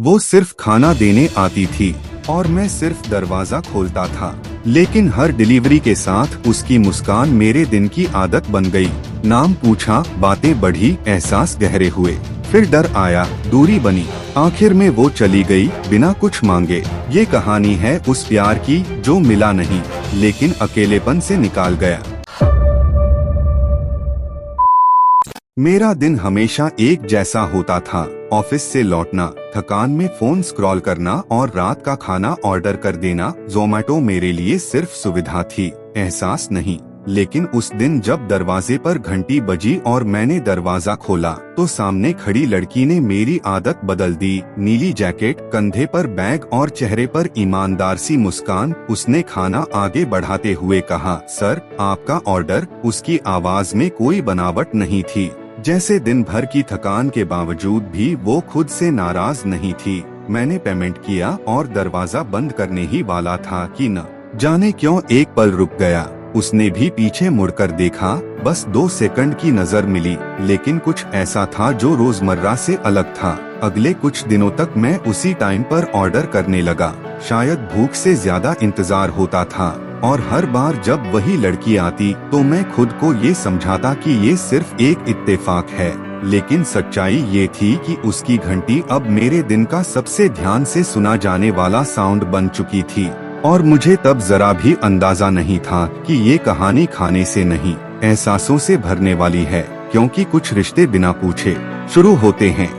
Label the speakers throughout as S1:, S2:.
S1: वो सिर्फ खाना देने आती थी और मैं सिर्फ दरवाजा खोलता था। लेकिन हर डिलीवरी के साथ उसकी मुस्कान मेरे दिन की आदत बन गई। नाम पूछा, बातें बढ़ी, एहसास गहरे हुए। फिर डर आया, दूरी बनी। आखिर में वो चली गई बिना कुछ मांगे। ये कहानी है उस प्यार की जो मिला नहीं, लेकिन अकेलेपन से निकाल गया। मेरा दिन हमेशा एक जैसा होता था। ऑफिस से लौटना, थकान में फोन स्क्रॉल करना और रात का खाना ऑर्डर कर देना। जोमैटो मेरे लिए सिर्फ सुविधा थी, एहसास नहीं। लेकिन उस दिन जब दरवाजे पर घंटी बजी और मैंने दरवाजा खोला तो सामने खड़ी लड़की ने मेरी आदत बदल दी। नीली जैकेट, कंधे पर बैग और चेहरे पर ईमानदार सी मुस्कान। उसने खाना आगे बढ़ाते हुए कहा, सर आपका ऑर्डर। उसकी आवाज में कोई बनावट नहीं थी, जैसे दिन भर की थकान के बावजूद भी वो खुद से नाराज नहीं थी। मैंने पेमेंट किया और दरवाजा बंद करने ही वाला था कि न जाने क्यों एक पल रुक गया। उसने भी पीछे मुड़कर देखा, बस 2 सेकंड की नजर मिली, लेकिन कुछ ऐसा था जो रोजमर्रा से अलग था। अगले कुछ दिनों तक मैं उसी टाइम पर ऑर्डर करने लगा। शायद भूख से ज्यादा इंतजार होता था, और हर बार जब वही लड़की आती तो मैं खुद को ये समझाता कि ये सिर्फ एक इत्तेफाक है। लेकिन सच्चाई ये थी कि उसकी घंटी अब मेरे दिन का सबसे ध्यान से सुना जाने वाला साउंड बन चुकी थी। और मुझे तब जरा भी अंदाजा नहीं था कि ये कहानी खाने से नहीं, एहसासों से भरने वाली है। क्योंकि कुछ रिश्ते बिना पूछे शुरू होते हैं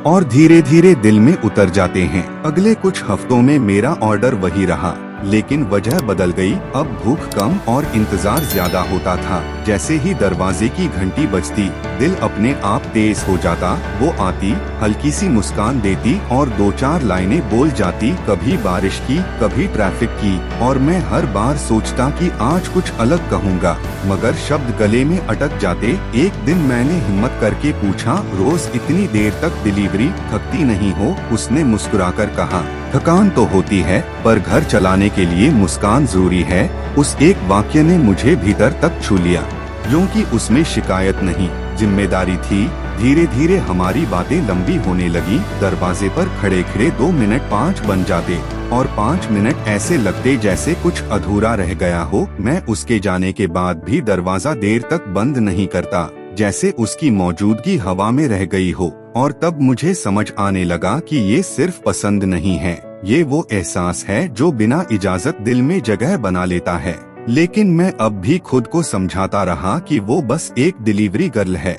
S1: और धीरे धीरे दिल में उतर जाते हैं। अगले कुछ हफ्तों में मेरा ऑर्डर वही रहा, लेकिन वजह बदल गई। अब भूख कम और इंतजार ज्यादा होता था। जैसे ही दरवाजे की घंटी बजती, दिल अपने आप तेज हो जाता। वो आती, हल्की सी मुस्कान देती और 2-4 लाइनें बोल जाती, कभी बारिश की, कभी ट्रैफिक की। और मैं हर बार सोचता कि आज कुछ अलग कहूँगा, मगर शब्द गले में अटक जाते। एक दिन मैंने हिम्मत करके पूछा, रोज इतनी देर तक डिलीवरी, थकती नहीं हो? उसने मुस्कुराकर कहा, थकान तो होती है, पर घर चलाने के लिए मुस्कान जरूरी है। उस एक वाक्य ने मुझे भीतर तक छू लिया, क्योंकि उसमें शिकायत नहीं, जिम्मेदारी थी। धीरे धीरे हमारी बातें लंबी होने लगी। दरवाजे पर खड़े खड़े 2 मिनट 5 बन जाते और 5 मिनट ऐसे लगते जैसे कुछ अधूरा रह गया हो। मैं उसके जाने के बाद भी दरवाजा देर तक बंद नहीं करता, जैसे उसकी मौजूदगी हवा में रह गई हो। और तब मुझे समझ आने लगा कि ये सिर्फ पसंद नहीं है, ये वो एहसास है जो बिना इजाजत दिल में जगह बना लेता है। लेकिन मैं अब भी खुद को समझाता रहा कि वो बस एक डिलीवरी गर्ल है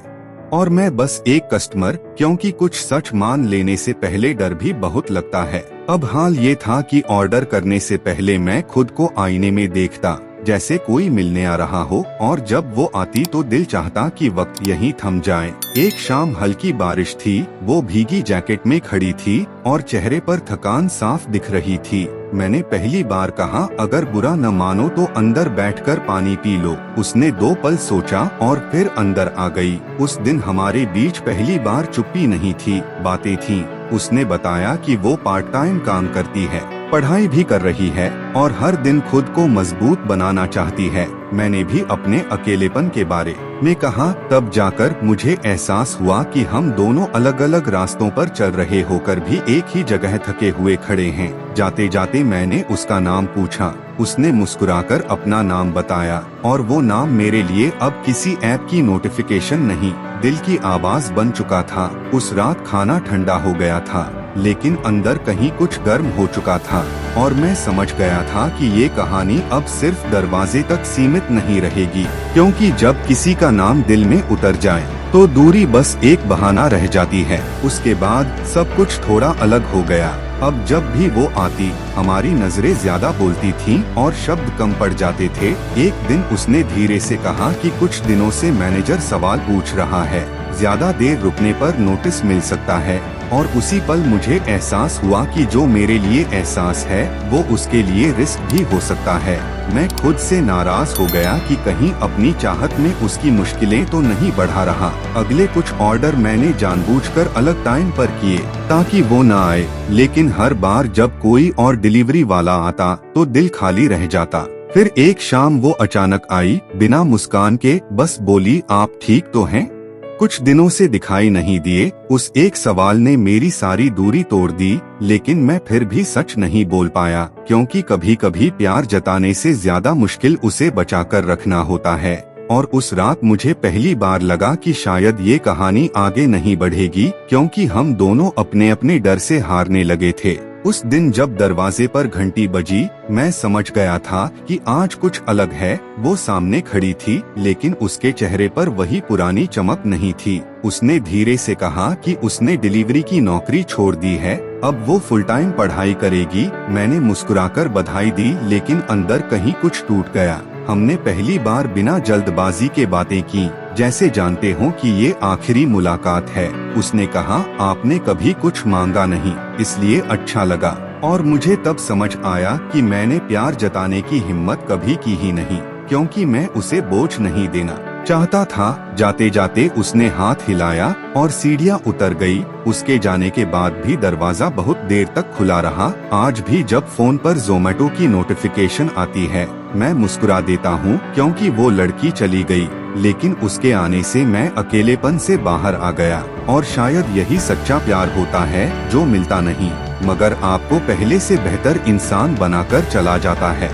S1: और मैं बस एक कस्टमर, क्योंकि कुछ सच मान लेने से पहले डर भी बहुत लगता है। अब हाल ये था कि ऑर्डर करने से पहले मैं खुद को आईने में देखता, जैसे कोई मिलने आ रहा हो, और जब वो आती तो दिल चाहता कि वक्त यहीं थम जाए। एक शाम हल्की बारिश थी, वो भीगी जैकेट में खड़ी थी और चेहरे पर थकान साफ दिख रही थी। मैंने पहली बार कहा, अगर बुरा न मानो तो अंदर बैठकर पानी पी लो। उसने 2 पल सोचा और फिर अंदर आ गई। उस दिन हमारे बीच पहली बार चुप्पी नहीं थी, बातें थीं। उसने बताया कि वो पार्ट टाइम काम करती है, पढ़ाई भी कर रही है और हर दिन खुद को मजबूत बनाना चाहती है। मैंने भी अपने अकेलेपन के बारे में कहा। तब जाकर मुझे एहसास हुआ कि हम दोनों अलग अलग रास्तों पर चल रहे होकर भी एक ही जगह थके हुए खड़े हैं। जाते जाते मैंने उसका नाम पूछा। उसने मुस्कुराकर अपना नाम बताया, और वो नाम मेरे लिए अब किसी ऐप की नोटिफिकेशन नहीं, दिल की आवाज बन चुका था। उस रात खाना ठंडा हो गया था, लेकिन अंदर कहीं कुछ गर्म हो चुका था, और मैं समझ गया था कि ये कहानी अब सिर्फ दरवाजे तक सीमित नहीं रहेगी। क्योंकि जब किसी का नाम दिल में उतर जाए तो दूरी बस एक बहाना रह जाती है। उसके बाद सब कुछ थोड़ा अलग हो गया। अब जब भी वो आती, हमारी नजरें ज्यादा बोलती थीं और शब्द कम पड़ जाते थे। एक दिन उसने धीरे से कहा कि कुछ दिनों से मैनेजर सवाल पूछ रहा है, ज्यादा देर रुकने पर नोटिस मिल सकता है। और उसी पल मुझे एहसास हुआ कि जो मेरे लिए एहसास है वो उसके लिए रिस्क भी हो सकता है। मैं खुद से नाराज हो गया कि कहीं अपनी चाहत में उसकी मुश्किलें तो नहीं बढ़ा रहा। अगले कुछ ऑर्डर मैंने जानबूझकर अलग टाइम पर किए ताकि वो न आए, लेकिन हर बार जब कोई और डिलीवरी वाला आता तो दिल खाली रह जाता। फिर एक शाम वो अचानक आई, बिना मुस्कान के, बस बोली, आप ठीक तो हैं? कुछ दिनों से दिखाई नहीं दिए। उस एक सवाल ने मेरी सारी दूरी तोड़ दी, लेकिन मैं फिर भी सच नहीं बोल पाया, क्योंकि कभी कभी प्यार जताने से ज्यादा मुश्किल उसे बचाकर रखना होता है। और उस रात मुझे पहली बार लगा कि शायद ये कहानी आगे नहीं बढ़ेगी, क्योंकि हम दोनों अपने अपने डर से हारने लगे थे। उस दिन जब दरवाजे पर घंटी बजी, मैं समझ गया था कि आज कुछ अलग है। वो सामने खड़ी थी, लेकिन उसके चेहरे पर वही पुरानी चमक नहीं थी। उसने धीरे से कहा कि उसने डिलीवरी की नौकरी छोड़ दी है, अब वो फुल टाइम पढ़ाई करेगी। मैंने मुस्कुराकर बधाई दी, लेकिन अंदर कहीं कुछ टूट गया। हमने पहली बार बिना जल्दबाजी के बातें की, जैसे जानते हो कि ये आखिरी मुलाकात है। उसने कहा, आपने कभी कुछ मांगा नहीं, इसलिए अच्छा लगा। और मुझे तब समझ आया कि मैंने प्यार जताने की हिम्मत कभी की ही नहीं, क्योंकि मैं उसे बोझ नहीं देना चाहता था। जाते जाते उसने हाथ हिलाया और सीढ़ियाँ उतर गई। उसके जाने के बाद भी दरवाजा बहुत देर तक खुला रहा। आज भी जब फोन पर ज़ोमैटो की नोटिफिकेशन आती है, मैं मुस्कुरा देता हूँ, क्योंकि वो लड़की चली गई, लेकिन उसके आने से मैं अकेलेपन से बाहर आ गया। और शायद यही सच्चा प्यार होता है, जो मिलता नहीं, मगर आपको पहले से बेहतर इंसान बनाकर चला जाता है।